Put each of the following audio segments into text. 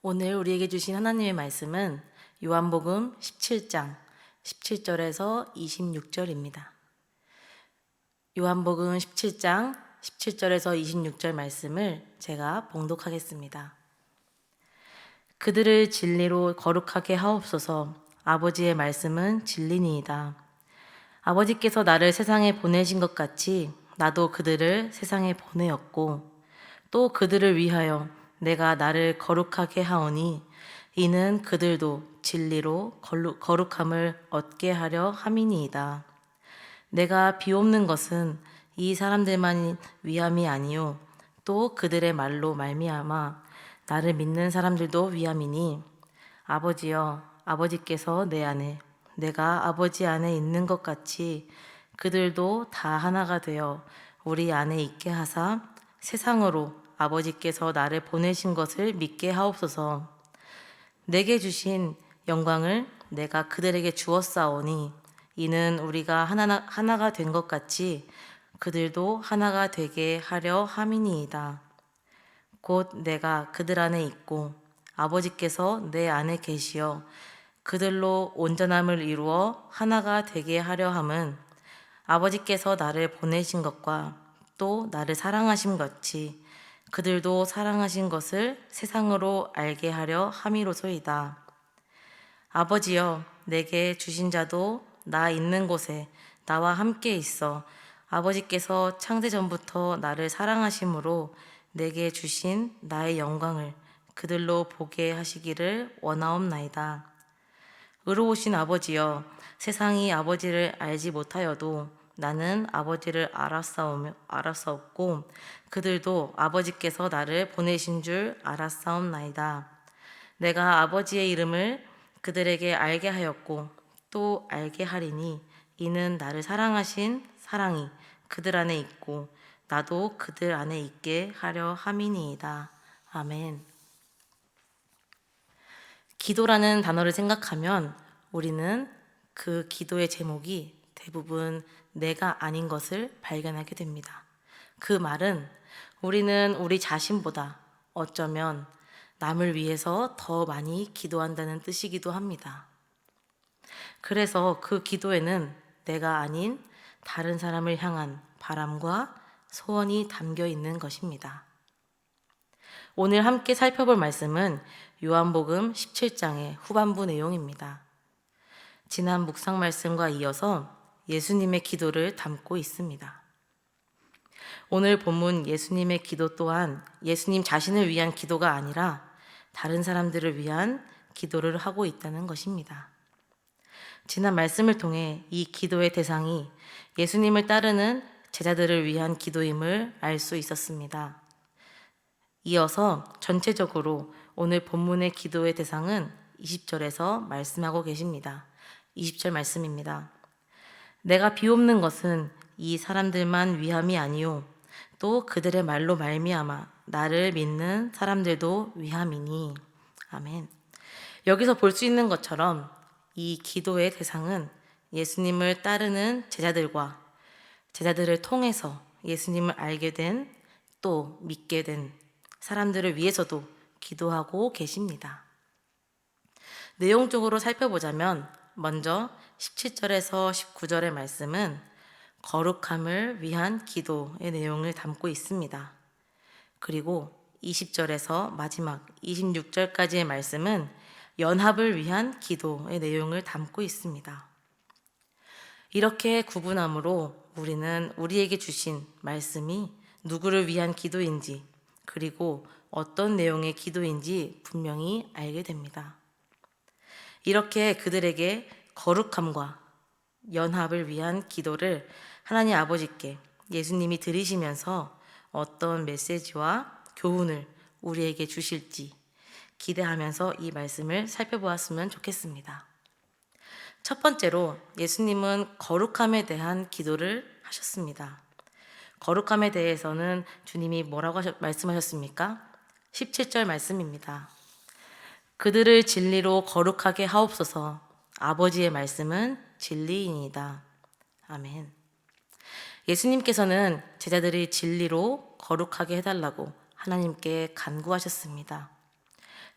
오늘 우리에게 주신 하나님의 말씀은 요한복음 17장 17절에서 26절입니다. 요한복음 17장 17절에서 26절 말씀을 제가 봉독하겠습니다. 그들을 진리로 거룩하게 하옵소서. 아버지의 말씀은 진리니이다. 아버지께서 나를 세상에 보내신 것 같이 나도 그들을 세상에 보내었고 또 그들을 위하여 내가 나를 거룩하게 하오니 이는 그들도 진리로 거룩함을 얻게 하려 함이니이다. 내가 비옵는 것은 이 사람들만 위함이 아니요 또 그들의 말로 말미암아 나를 믿는 사람들도 위함이니 아버지여 아버지께서 내 안에 내가 아버지 안에 있는 것 같이 그들도 다 하나가 되어 우리 안에 있게 하사 세상으로 아버지께서 나를 보내신 것을 믿게 하옵소서. 내게 주신 영광을 내가 그들에게 주었사오니 이는 우리가 하나가 된 것 같이 그들도 하나가 되게 하려 함이니이다. 곧 내가 그들 안에 있고 아버지께서 내 안에 계시어 그들로 온전함을 이루어 하나가 되게 하려 함은 아버지께서 나를 보내신 것과 또 나를 사랑하신 같이 그들도 사랑하신 것을 세상으로 알게 하려 함이로소이다. 아버지여 내게 주신 자도 나 있는 곳에 나와 함께 있어 아버지께서 창세 전부터 나를 사랑하심으로 내게 주신 나의 영광을 그들로 보게 하시기를 원하옵나이다. 의로우신 아버지여 세상이 아버지를 알지 못하여도 나는 아버지를 알았사옵고 그들도 아버지께서 나를 보내신 줄 알았사옵나이다. 내가 아버지의 이름을 그들에게 알게 하였고 또 알게 하리니 이는 나를 사랑하신 사랑이 그들 안에 있고 나도 그들 안에 있게 하려 함이니이다. 아멘. 기도라는 단어를 생각하면 우리는 그 기도의 제목이 대부분 내가 아닌 것을 발견하게 됩니다. 그 말은 우리는 우리 자신보다 어쩌면 남을 위해서 더 많이 기도한다는 뜻이기도 합니다. 그래서 그 기도에는 내가 아닌 다른 사람을 향한 바람과 소원이 담겨 있는 것입니다. 오늘 함께 살펴볼 말씀은 요한복음 17장의 후반부 내용입니다. 지난 묵상 말씀과 이어서 예수님의 기도를 담고 있습니다. 오늘 본문 예수님의 기도 또한 예수님 자신을 위한 기도가 아니라 다른 사람들을 위한 기도를 하고 있다는 것입니다. 지난 말씀을 통해 이 기도의 대상이 예수님을 따르는 제자들을 위한 기도임을 알 수 있었습니다. 이어서 전체적으로 오늘 본문의 기도의 대상은 20절에서 말씀하고 계십니다. 20절 말씀입니다. 내가 비옵는 것은 이 사람들만 위함이 아니요 또 그들의 말로 말미암아 나를 믿는 사람들도 위함이니. 아멘. 여기서 볼 수 있는 것처럼 이 기도의 대상은 예수님을 따르는 제자들과 제자들을 통해서 예수님을 알게 된 또 믿게 된 사람들을 위해서도 기도하고 계십니다. 내용적으로 살펴보자면 먼저 17절에서 19절의 말씀은 거룩함을 위한 기도의 내용을 담고 있습니다. 그리고 20절에서 마지막 26절까지의 말씀은 연합을 위한 기도의 내용을 담고 있습니다. 이렇게 구분함으로 우리는 우리에게 주신 말씀이 누구를 위한 기도인지 그리고 어떤 내용의 기도인지 분명히 알게 됩니다. 이렇게 그들에게 거룩함과 연합을 위한 기도를 하나님 아버지께 예수님이 드리시면서 어떤 메시지와 교훈을 우리에게 주실지 기대하면서 이 말씀을 살펴보았으면 좋겠습니다. 첫 번째로 예수님은 거룩함에 대한 기도를 하셨습니다. 거룩함에 대해서는 주님이 뭐라고 말씀하셨습니까? 17절 말씀입니다. 그들을 진리로 거룩하게 하옵소서. 아버지의 말씀은 진리이니이다. 아멘. 예수님께서는 제자들이 진리로 거룩하게 해달라고 하나님께 간구하셨습니다.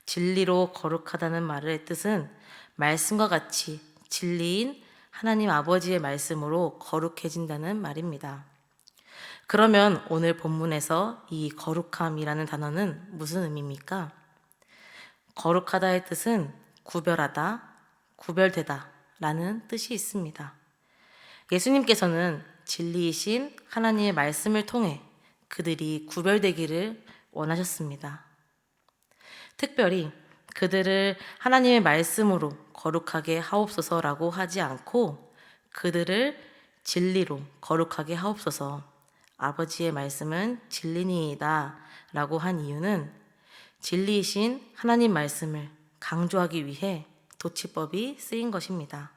진리로 거룩하다는 말의 뜻은 말씀과 같이 진리인 하나님 아버지의 말씀으로 거룩해진다는 말입니다. 그러면 오늘 본문에서 이 거룩함이라는 단어는 무슨 의미입니까? 거룩하다의 뜻은 구별하다, 구별되다 라는 뜻이 있습니다. 예수님께서는 진리이신 하나님의 말씀을 통해 그들이 구별되기를 원하셨습니다. 특별히 그들을 하나님의 말씀으로 거룩하게 하옵소서라고 하지 않고 그들을 진리로 거룩하게 하옵소서, 아버지의 말씀은 진리니이다 라고 한 이유는 진리이신 하나님 말씀을 강조하기 위해 도치법이 쓰인 것입니다.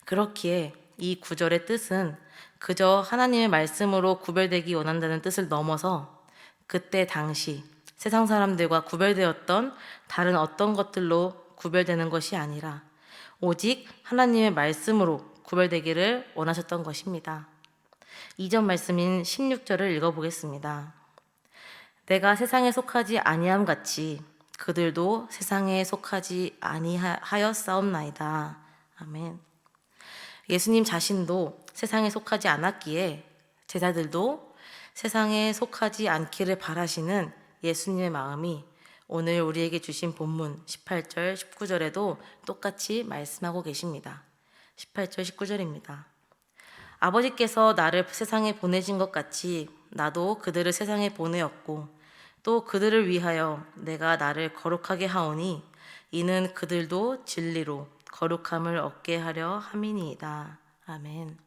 그렇기에 이 구절의 뜻은 그저 하나님의 말씀으로 구별되기 원한다는 뜻을 넘어서 그때 당시 세상 사람들과 구별되었던 다른 어떤 것들로 구별되는 것이 아니라 오직 하나님의 말씀으로 구별되기를 원하셨던 것입니다. 이전 말씀인 16절을 읽어보겠습니다. 내가 세상에 속하지 아니함 같이 그들도 세상에 속하지 아니하였사옵나이다. 아멘. 예수님 자신도 세상에 속하지 않았기에 제자들도 세상에 속하지 않기를 바라시는 예수님의 마음이 오늘 우리에게 주신 본문 18절, 19절에도 똑같이 말씀하고 계십니다. 18절, 19절입니다. 아버지께서 나를 세상에 보내신 것 같이 나도 그들을 세상에 보내었고 또 그들을 위하여 내가 나를 거룩하게 하오니 이는 그들도 진리로 거룩함을 얻게 하려 함이니이다. 아멘.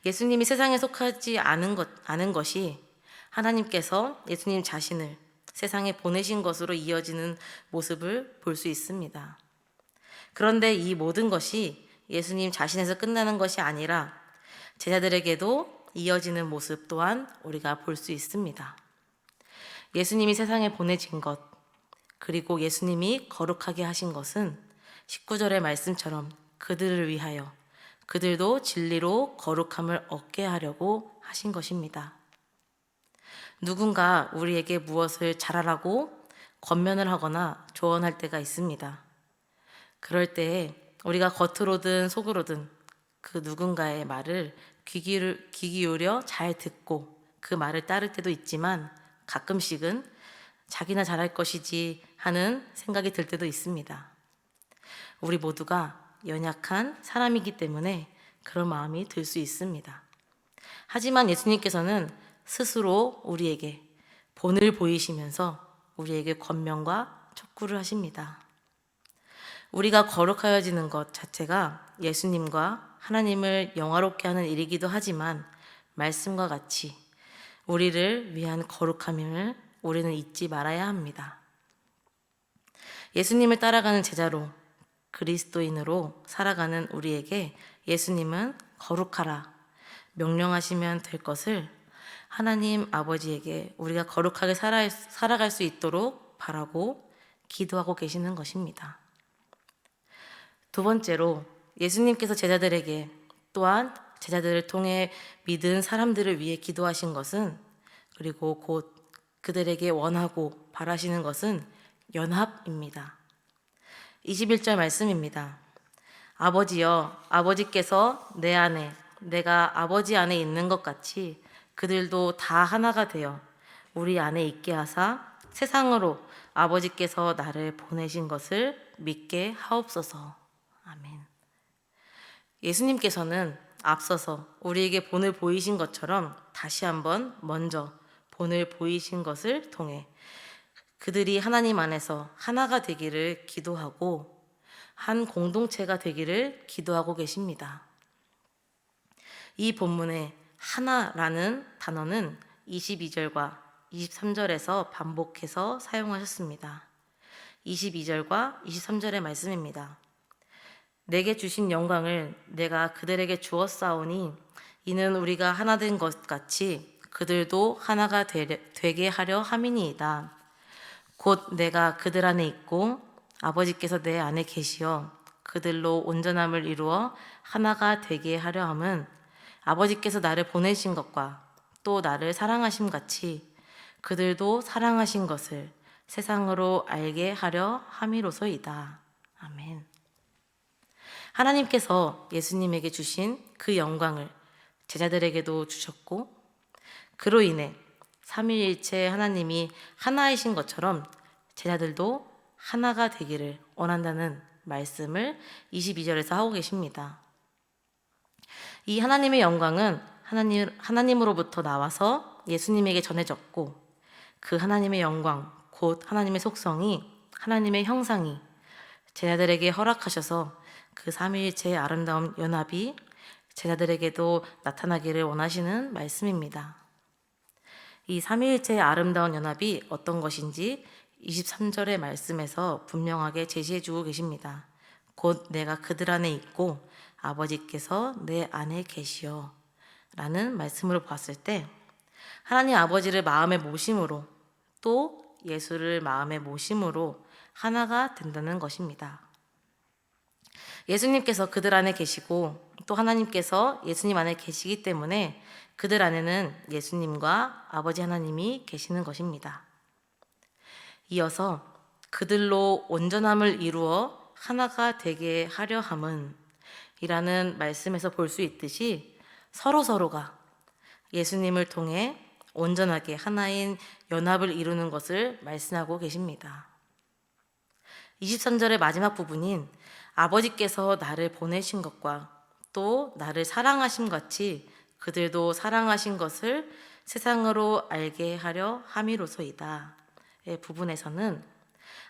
예수님이 세상에 속하지 않은 것이 하나님께서 예수님 자신을 세상에 보내신 것으로 이어지는 모습을 볼 수 있습니다. 그런데 이 모든 것이 예수님 자신에서 끝나는 것이 아니라 제자들에게도 이어지는 모습 또한 우리가 볼 수 있습니다. 예수님이 세상에 보내진 것, 그리고 예수님이 거룩하게 하신 것은 19절의 말씀처럼 그들을 위하여 그들도 진리로 거룩함을 얻게 하려고 하신 것입니다. 누군가 우리에게 무엇을 잘하라고 권면을 하거나 조언할 때가 있습니다. 그럴 때에 우리가 겉으로든 속으로든 그 누군가의 말을 귀 기울여 잘 듣고 그 말을 따를 때도 있지만 가끔씩은 자기나 잘할 것이지 하는 생각이 들 때도 있습니다. 우리 모두가 연약한 사람이기 때문에 그런 마음이 들 수 있습니다. 하지만 예수님께서는 스스로 우리에게 본을 보이시면서 우리에게 권면과 촉구를 하십니다. 우리가 거룩하여지는 것 자체가 예수님과 하나님을 영화롭게 하는 일이기도 하지만 말씀과 같이 우리를 위한 거룩함을 우리는 잊지 말아야 합니다. 예수님을 따라가는 제자로 그리스도인으로 살아가는 우리에게 예수님은 거룩하라 명령하시면 될 것을 하나님 아버지에게 우리가 거룩하게 살아갈 수 있도록 바라고 기도하고 계시는 것입니다. 두 번째로 예수님께서 제자들에게 또한 제자들을 통해 믿은 사람들을 위해 기도하신 것은, 그리고 곧 그들에게 원하고 바라시는 것은 연합입니다. 21절 말씀입니다. 아버지여, 아버지께서 내 안에 내가 아버지 안에 있는 것 같이 그들도 다 하나가 되어 우리 안에 있게 하사 세상으로 아버지께서 나를 보내신 것을 믿게 하옵소서. 아멘. 예수님께서는 앞서서 우리에게 본을 보이신 것처럼 다시 한번 먼저 본을 보이신 것을 통해 그들이 하나님 안에서 하나가 되기를 기도하고 한 공동체가 되기를 기도하고 계십니다. 이 본문에 하나라는 단어는 22절과 23절에서 반복해서 사용하셨습니다. 22절과 23절의 말씀입니다. 내게 주신 영광을 내가 그들에게 주었사오니 이는 우리가 하나 된 것 같이 그들도 하나가 되게 하려 함이니이다. 곧 내가 그들 안에 있고 아버지께서 내 안에 계시어 그들로 온전함을 이루어 하나가 되게 하려 함은 아버지께서 나를 보내신 것과 또 나를 사랑하심 같이 그들도 사랑하신 것을 세상으로 알게 하려 함이로소이다. 아멘. 하나님께서 예수님에게 주신 그 영광을 제자들에게도 주셨고, 그로 인해 삼위일체 하나님이 하나이신 것처럼 제자들도 하나가 되기를 원한다는 말씀을 22절에서 하고 계십니다. 이 하나님의 영광은 하나님으로부터 나와서 예수님에게 전해졌고, 그 하나님의 영광, 곧 하나님의 속성이, 하나님의 형상이 제자들에게 허락하셔서 그 삼위일체의 아름다운 연합이 제자들에게도 나타나기를 원하시는 말씀입니다. 이 삼위일체의 아름다운 연합이 어떤 것인지 23절의 말씀에서 분명하게 제시해주고 계십니다. 곧 내가 그들 안에 있고 아버지께서 내 안에 계시어 라는 말씀으로 봤을 때, 하나님 아버지를 마음에 모심으로, 또 예수를 마음에 모심으로 하나가 된다는 것입니다. 예수님께서 그들 안에 계시고 또 하나님께서 예수님 안에 계시기 때문에 그들 안에는 예수님과 아버지 하나님이 계시는 것입니다. 이어서 그들로 온전함을 이루어 하나가 되게 하려 함은 이라는 말씀에서 볼 수 있듯이 서로가 예수님을 통해 온전하게 하나인 연합을 이루는 것을 말씀하고 계십니다. 23절의 마지막 부분인 아버지께서 나를 보내신 것과 또 나를 사랑하심 같이 그들도 사랑하신 것을 세상으로 알게 하려 함이로소이다. 의 부분에서는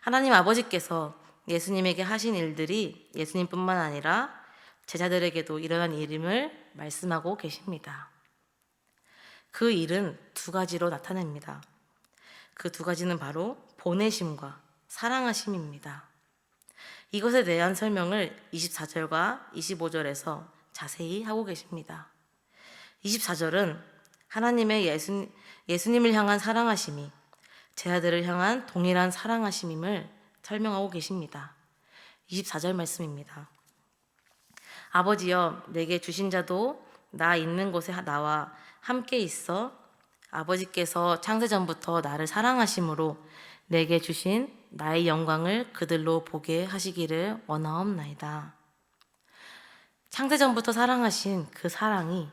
하나님 아버지께서 예수님에게 하신 일들이 예수님뿐만 아니라 제자들에게도 일어난 일임을 말씀하고 계십니다. 그 일은 두 가지로 나타냅니다. 그 두 가지는 바로 보내심과 사랑하심입니다. 이것에 대한 설명을 24절과 25절에서 자세히 하고 계십니다. 24절은 하나님의 예수님을 향한 사랑하심이 제자들을 향한 동일한 사랑하심임을 설명하고 계십니다. 24절 말씀입니다. 아버지여, 내게 주신 자도 나 있는 곳에 나와 함께 있어 아버지께서 창세전부터 나를 사랑하심으로 내게 주신 나의 영광을 그들로 보게 하시기를 원하옵나이다. 창세전부터 사랑하신 그 사랑이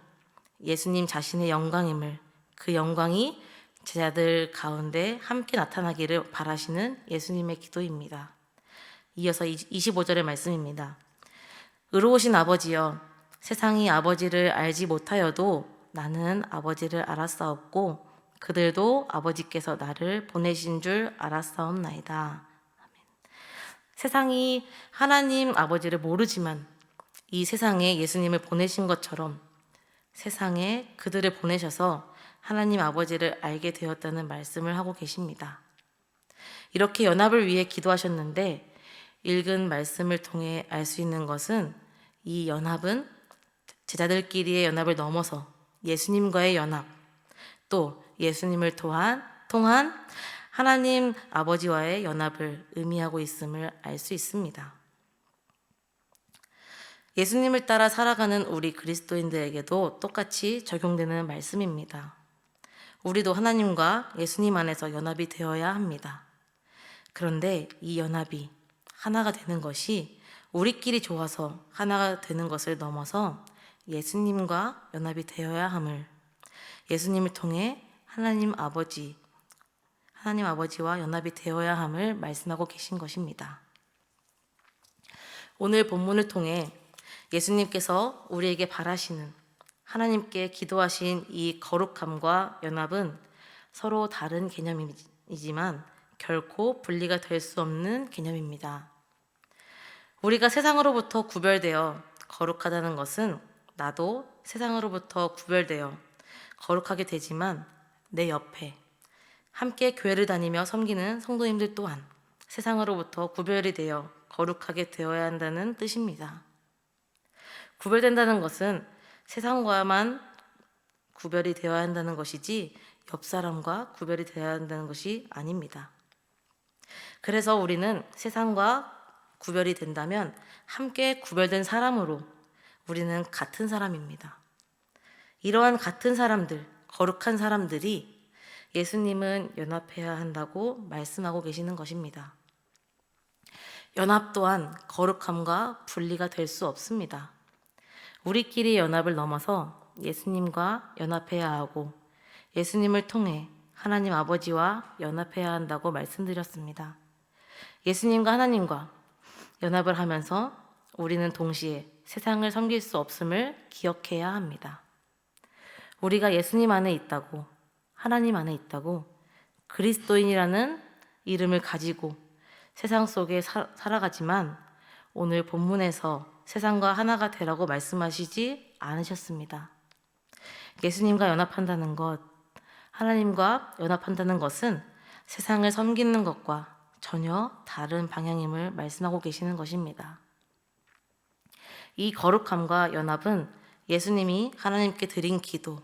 예수님 자신의 영광임을, 그 영광이 제자들 가운데 함께 나타나기를 바라시는 예수님의 기도입니다. 이어서 25절의 말씀입니다. 의로우신 아버지여, 세상이 아버지를 알지 못하여도 나는 아버지를 알았사옵고 그들도 아버지께서 나를 보내신 줄 알았사옵나이다. 아멘. 세상이 하나님 아버지를 모르지만 이 세상에 예수님을 보내신 것처럼 세상에 그들을 보내셔서 하나님 아버지를 알게 되었다는 말씀을 하고 계십니다. 이렇게 연합을 위해 기도하셨는데 읽은 말씀을 통해 알 수 있는 것은 이 연합은 제자들끼리의 연합을 넘어서 예수님과의 연합, 또 예수님을 통한 하나님 아버지와의 연합을 의미하고 있음을 알 수 있습니다. 예수님을 따라 살아가는 우리 그리스도인들에게도 똑같이 적용되는 말씀입니다. 우리도 하나님과 예수님 안에서 연합이 되어야 합니다. 그런데 이 연합이 하나가 되는 것이 우리끼리 좋아서 하나가 되는 것을 넘어서 예수님과 연합이 되어야 함을, 예수님을 통해 하나님 아버지와 연합이 되어야 함을 말씀하고 계신 것입니다. 오늘 본문을 통해 예수님께서 우리에게 바라시는, 하나님께 기도하신 이 거룩함과 연합은 서로 다른 개념이지만 결코 분리가 될 수 없는 개념입니다. 우리가 세상으로부터 구별되어 거룩하다는 것은 나도 세상으로부터 구별되어 거룩하게 되지만 내 옆에 함께 교회를 다니며 섬기는 성도님들 또한 세상으로부터 구별이 되어 거룩하게 되어야 한다는 뜻입니다. 구별된다는 것은 세상과만 구별이 되어야 한다는 것이지 옆 사람과 구별이 되어야 한다는 것이 아닙니다. 그래서 우리는 세상과 구별이 된다면 함께 구별된 사람으로 우리는 같은 사람입니다. 이러한 같은 사람들, 거룩한 사람들이 예수님은 연합해야 한다고 말씀하고 계시는 것입니다. 연합 또한 거룩함과 분리가 될 수 없습니다. 우리끼리 연합을 넘어서 예수님과 연합해야 하고 예수님을 통해 하나님 아버지와 연합해야 한다고 말씀드렸습니다. 예수님과 하나님과 연합을 하면서 우리는 동시에 세상을 섬길 수 없음을 기억해야 합니다. 우리가 예수님 안에 있다고, 하나님 안에 있다고, 그리스도인이라는 이름을 가지고 세상 속에 살아가지만 오늘 본문에서 세상과 하나가 되라고 말씀하시지 않으셨습니다. 예수님과 연합한다는 것, 하나님과 연합한다는 것은 세상을 섬기는 것과 전혀 다른 방향임을 말씀하고 계시는 것입니다. 이 거룩함과 연합은 예수님이 하나님께 드린 기도,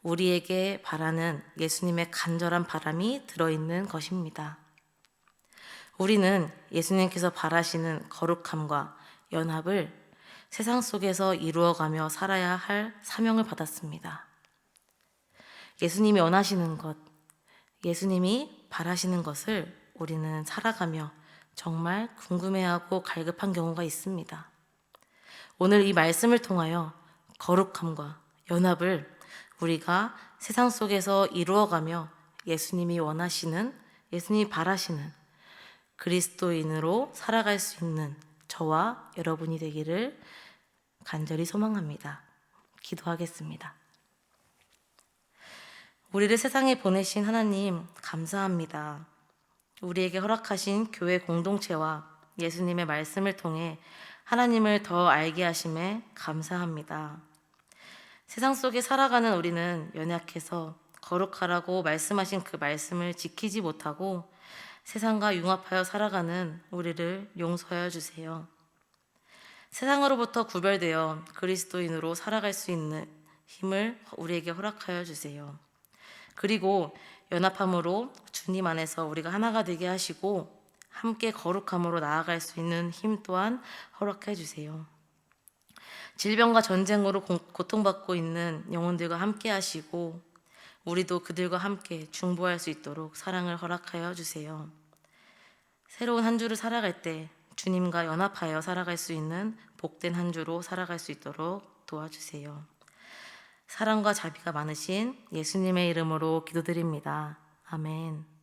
우리에게 바라는 예수님의 간절한 바람이 들어있는 것입니다. 우리는 예수님께서 바라시는 거룩함과 연합을 세상 속에서 이루어가며 살아야 할 사명을 받았습니다. 예수님이 원하시는 것, 예수님이 바라시는 것을 우리는 살아가며 정말 궁금해하고 갈급한 경우가 있습니다. 오늘 이 말씀을 통하여 거룩함과 연합을 우리가 세상 속에서 이루어가며 예수님이 원하시는, 예수님이 바라시는 그리스도인으로 살아갈 수 있는 저와 여러분이 되기를 간절히 소망합니다. 기도하겠습니다. 우리를 세상에 보내신 하나님 감사합니다. 우리에게 허락하신 교회 공동체와 예수님의 말씀을 통해 하나님을 더 알게 하심에 감사합니다. 세상 속에 살아가는 우리는 연약해서 거룩하라고 말씀하신 그 말씀을 지키지 못하고 세상과 융합하여 살아가는 우리를 용서하여 주세요. 세상으로부터 구별되어 그리스도인으로 살아갈 수 있는 힘을 우리에게 허락하여 주세요. 그리고 연합함으로 주님 안에서 우리가 하나가 되게 하시고 함께 거룩함으로 나아갈 수 있는 힘 또한 허락해 주세요. 질병과 전쟁으로 고통받고 있는 영혼들과 함께 하시고 우리도 그들과 함께 중보할 수 있도록 사랑을 허락하여 주세요. 새로운 한 주를 살아갈 때 주님과 연합하여 살아갈 수 있는 복된 한 주로 살아갈 수 있도록 도와주세요. 사랑과 자비가 많으신 예수님의 이름으로 기도드립니다. 아멘.